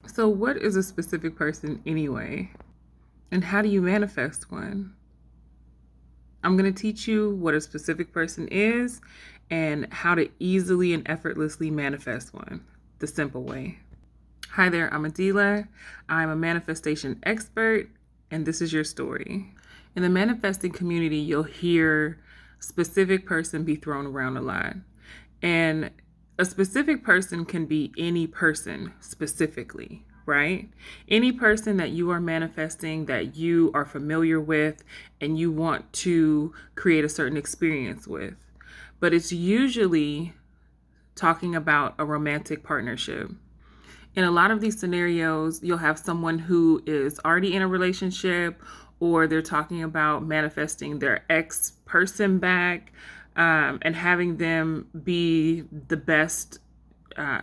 So, what is a specific person anyway? And how do you manifest one? I'm going to teach you what a specific person is and how to easily and effortlessly manifest one the simple way. Hi there, I'm Adila. I'm a manifestation expert, and this is your story. In the manifesting community, you'll hear specific person be thrown around a lot. And a specific person can be any person specifically, right? Any person that you are manifesting that you are familiar with and you want to create a certain experience with. But it's usually talking about a romantic partnership. In a lot of these scenarios, you'll have someone who is already in a relationship, or they're talking about manifesting their ex person back, and having them be the best,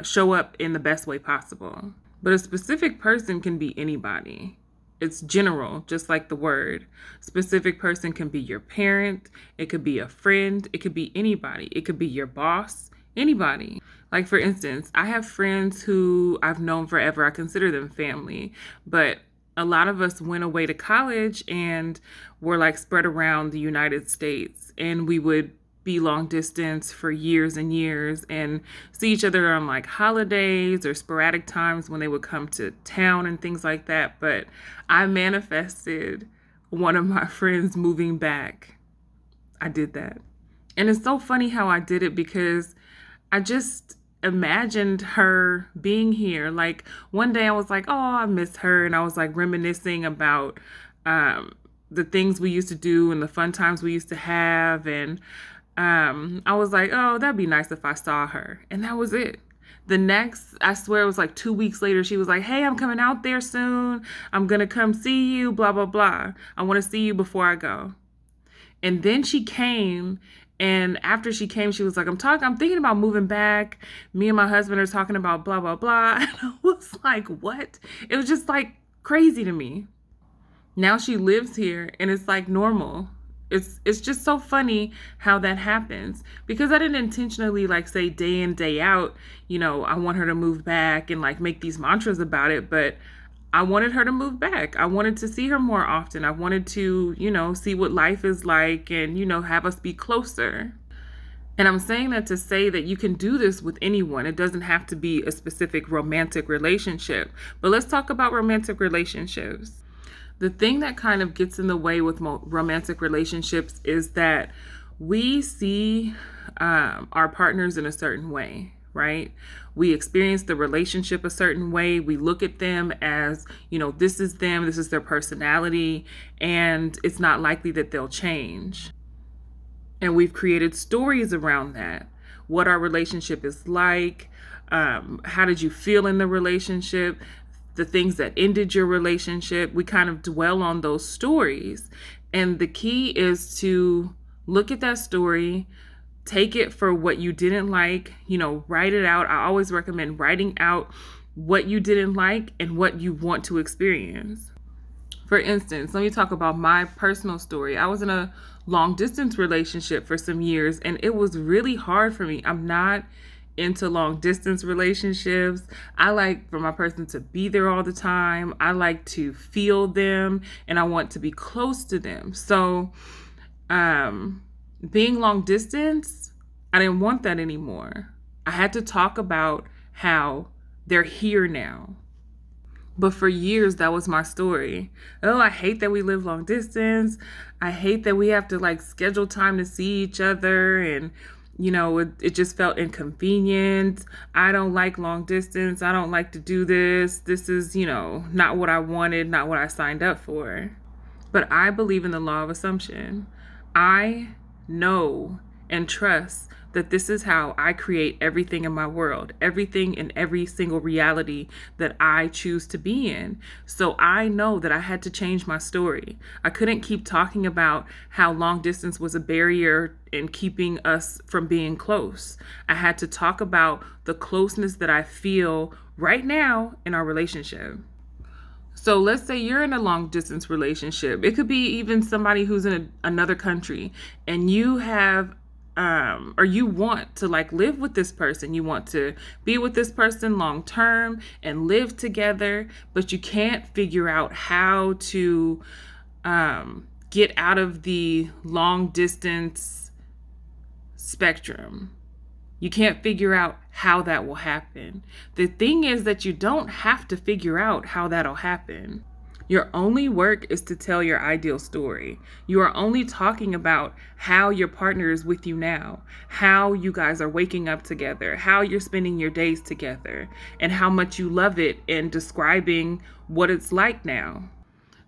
show up in the best way possible. But a specific person can be anybody. It's general, just like the word. Specific person can be your parent, it could be a friend, it could be anybody, it could be your boss, anybody. Like, for instance, I have friends who I've known forever. I consider them family, but a lot of us went away to college and were like spread around the United States, and we would be long distance for years and years and see each other on like holidays or sporadic times when they would come to town and things like that. But I manifested one of my friends moving back. I did that. And it's so funny how I did it because I just imagined her being here. Like, one day I was like, oh, I miss her. And I was like reminiscing about the things we used to do and the fun times we used to have. And I was like, oh, that'd be nice if I saw her. And that was it. The next, I swear it was like 2 weeks later, she was like, hey, I'm coming out there soon. I'm going to come see you, blah, blah, blah. I want to see you before I go. And then she came, and after she came, she was like, I'm thinking about moving back. Me and my husband are talking about blah, blah, blah. And I was like, what? It was just like crazy to me. Now she lives here and it's like normal. It's just so funny how that happens, because I didn't intentionally like say day in, day out, I want her to move back and like make these mantras about it, but I wanted her to move back. I wanted to see her more often. I wanted to, see what life is like and, have us be closer. And I'm saying that to say that you can do this with anyone. It doesn't have to be a specific romantic relationship. But let's talk about romantic relationships. The thing that kind of gets in the way with romantic relationships is that we see our partners in a certain way, right? We experience the relationship a certain way. We look at them as, this is them, this is their personality, and it's not likely that they'll change. And we've created stories around that. What our relationship is like, how did you feel in the relationship, the things that ended your relationship. We kind of dwell on those stories. And the key is to look at that story, take it for what you didn't like, write it out. I always recommend writing out what you didn't like and what you want to experience. For instance, let me talk about my personal story. I was in a long distance relationship for some years, and it was really hard for me. I'm not into long distance relationships. I like for my person to be there all the time. I like to feel them and I want to be close to them. So being long distance, I didn't want that anymore. I had to talk about how they're here now. But for years, that was my story. Oh, I hate that we live long distance. I hate that we have to like schedule time to see each other, and it just felt inconvenient. I don't like long distance. I don't like to do this. This is, not what I wanted, not what I signed up for. But I believe in the law of assumption. I know and trust that this is how I create everything in my world, everything in every single reality that I choose to be in. So I know that I had to change my story. I couldn't keep talking about how long distance was a barrier in keeping us from being close. I had to talk about the closeness that I feel right now in our relationship. So let's say you're in a long distance relationship. It could be even somebody who's in another country, and you have or you want to like live with this person, you want to be with this person long term and live together, but you can't figure out how to get out of the long distance spectrum. You can't figure out how that will happen. The thing is that you don't have to figure out how that'll happen. Your only work is to tell your ideal story. You are only talking about how your partner is with you now, how you guys are waking up together, how you're spending your days together, and how much you love it, and describing what it's like now.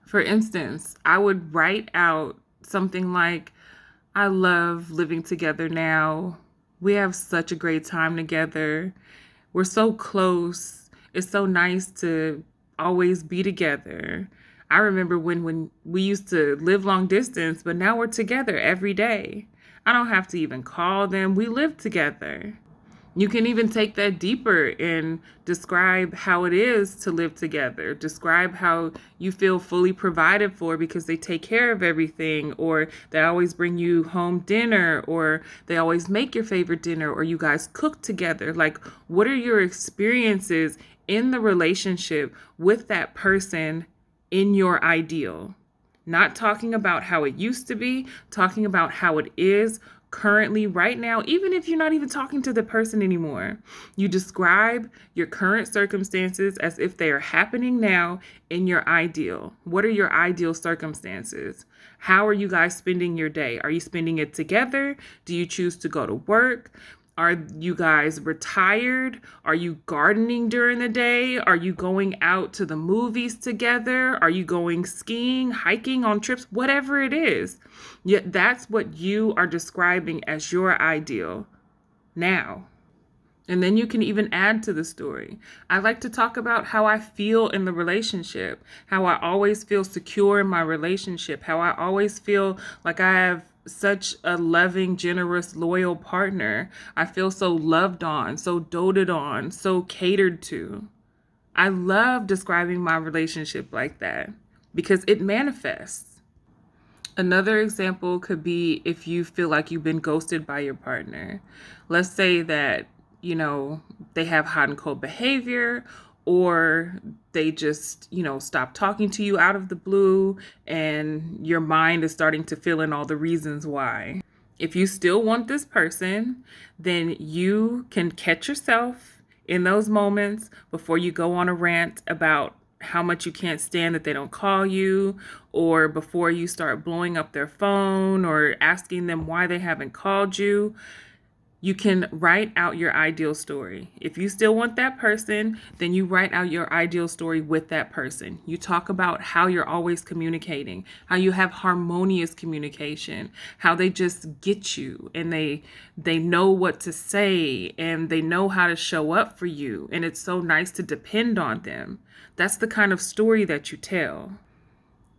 For instance, I would write out something like, I love living together now. We have such a great time together. We're so close. It's so nice to always be together. I remember when we used to live long distance, but now we're together every day. I don't have to even call them. We live together. You can even take that deeper and describe how it is to live together. Describe how you feel fully provided for because they take care of everything, or they always bring you home dinner, or they always make your favorite dinner, or you guys cook together. Like, what are your experiences in the relationship with that person in your ideal? Not talking about how it used to be, talking about how it is currently right now, even if you're not even talking to the person anymore. You describe your current circumstances as if they are happening now in your ideal. What are your ideal circumstances? How are you guys spending your day? Are you spending it together? Do you choose to go to work? Are you guys retired? Are you gardening during the day? Are you going out to the movies together? Are you going skiing, hiking on trips? Whatever it is. Yet that's what you are describing as your ideal now. And then you can even add to the story. I like to talk about how I feel in the relationship, how I always feel secure in my relationship, how I always feel like I have such a loving, generous, loyal partner. I feel so loved on, so doted on, so catered to. I love describing my relationship like that because it manifests. Another example could be if you feel like you've been ghosted by your partner. Let's say that, they have hot and cold behavior, or they just, stop talking to you out of the blue, and your mind is starting to fill in all the reasons why. If you still want this person, then you can catch yourself in those moments before you go on a rant about how much you can't stand that they don't call you, or before you start blowing up their phone or asking them why they haven't called you. You can write out your ideal story. If you still want that person, then you write out your ideal story with that person. You talk about how you're always communicating, how you have harmonious communication, how they just get you, and they know what to say, and they know how to show up for you, and it's so nice to depend on them. That's the kind of story that you tell.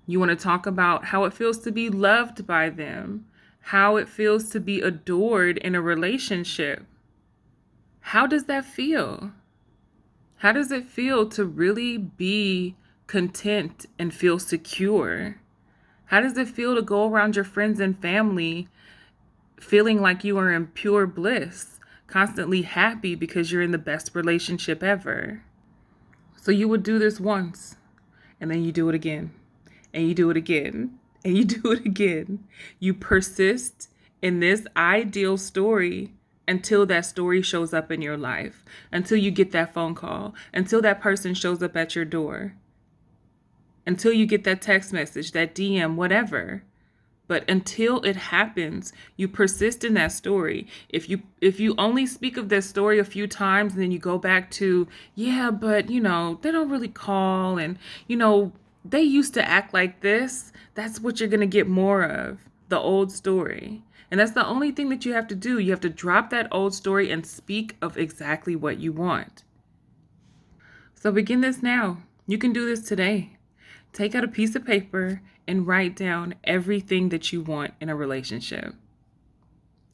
You want to talk about how it feels to be loved by them, how it feels to be adored in a relationship. How does that feel? How does it feel to really be content and feel secure? How does it feel to go around your friends and family feeling like you are in pure bliss, constantly happy because you're in the best relationship ever? So you would do this once, and then you do it again, and you do it again, and you do it again. You persist in this ideal story until that story shows up in your life, until you get that phone call, until that person shows up at your door, until you get that text message, that DM, whatever. But until it happens, you persist in that story. If you only speak of that story a few times, and then you go back to, yeah, but they don't really call, and they used to act like this. That's what you're going to get more of, the old story. And that's the only thing that you have to do. You have to drop that old story and speak of exactly what you want. So begin this now. You can do this today. Take out a piece of paper and write down everything that you want in a relationship.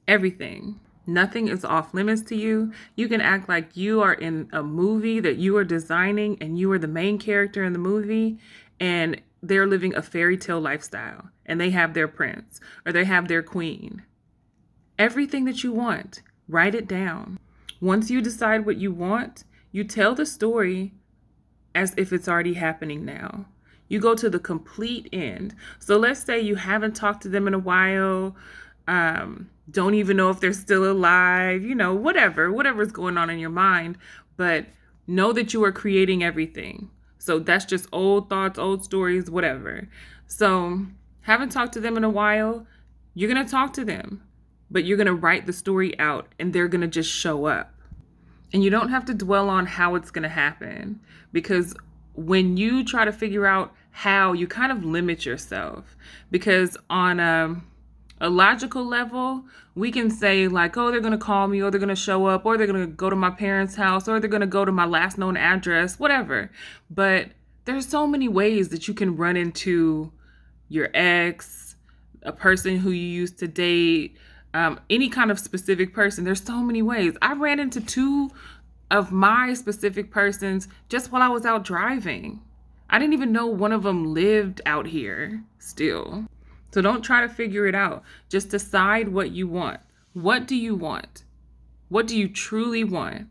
Everything. Nothing is off limits to you. You can act like you are in a movie that you are designing, and you are the main character in the movie, and they're living a fairy tale lifestyle, and they have their prince or they have their queen. Everything that you want, write it down. Once you decide what you want, you tell the story as if it's already happening now. You go to the complete end. So let's say you haven't talked to them in a while, don't even know if they're still alive, whatever's going on in your mind, but know that you are creating everything. So that's just old thoughts, old stories, whatever. So haven't talked to them in a while, you're going to talk to them, but you're going to write the story out and they're going to just show up. And you don't have to dwell on how it's going to happen, because when you try to figure out how, you kind of limit yourself. Because on a logical level, we can say like, oh, they're going to call me, or they're going to show up, or they're going to go to my parents' house, or they're going to go to my last known address, whatever. But there's so many ways that you can run into your ex, a person who you used to date, any kind of specific person. There's so many ways. I ran into 2 of my specific persons just while I was out driving. I didn't even know one of them lived out here still. So don't try to figure it out. Just decide what you want. What do you want? What do you truly want?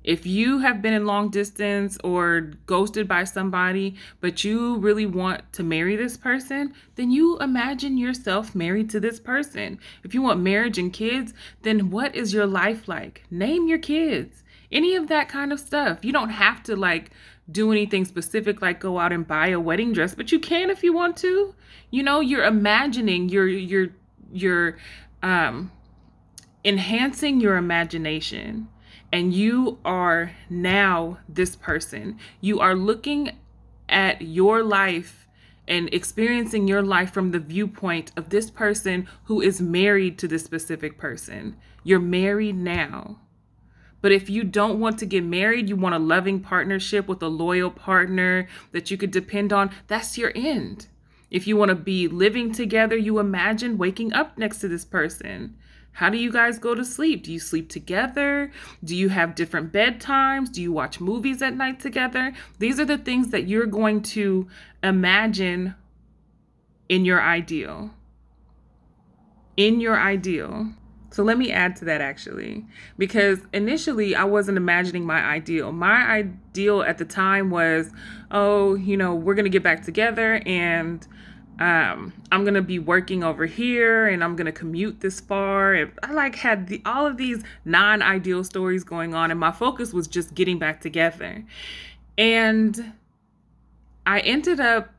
If you have been in long distance or ghosted by somebody, but you really want to marry this person, then you imagine yourself married to this person. If you want marriage and kids, then what is your life like? Name your kids. Any of that kind of stuff. You don't have to like do anything specific like go out and buy a wedding dress, but you can if you want to. You're imagining, you're enhancing your imagination. And you are now this person. You are looking at your life and experiencing your life from the viewpoint of this person who is married to this specific person. You're married now. But if you don't want to get married, you want a loving partnership with a loyal partner that you could depend on, that's your end. If you want to be living together, you imagine waking up next to this person. How do you guys go to sleep? Do you sleep together? Do you have different bedtimes? Do you watch movies at night together? These are the things that you're going to imagine in your ideal. In your ideal. So let me add to that actually, because initially I wasn't imagining my ideal. My ideal at the time was, we're going to get back together and I'm going to be working over here and I'm going to commute this far. And I had all of these non-ideal stories going on, and my focus was just getting back together. And I ended up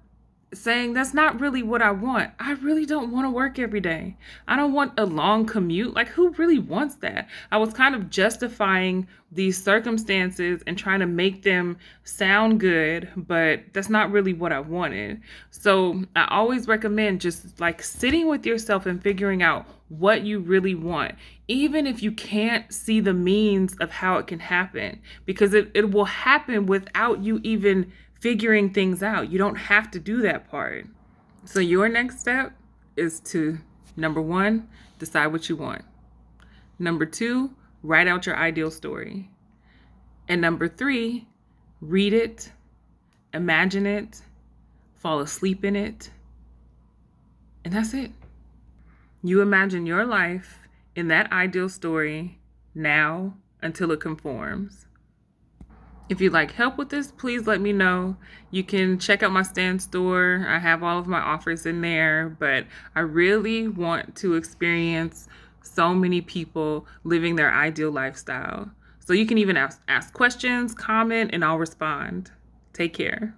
saying that's not really what I want. I really don't want to work every day. I don't want a long commute. Like, who really wants that? I was kind of justifying these circumstances and trying to make them sound good, but that's not really what I wanted. So I always recommend just like sitting with yourself and figuring out what you really want, even if you can't see the means of how it can happen, because it will happen without you even figuring things out. You don't have to do that part. So your next step is to, number 1, decide what you want. Number 2, write out your ideal story. And number 3, read it, imagine it, fall asleep in it, and that's it. You imagine your life in that ideal story now until it conforms. If you'd like help with this, please let me know. You can check out my Stan store. I have all of my offers in there, but I really want to experience so many people living their ideal lifestyle. So you can even ask questions, comment, and I'll respond. Take care.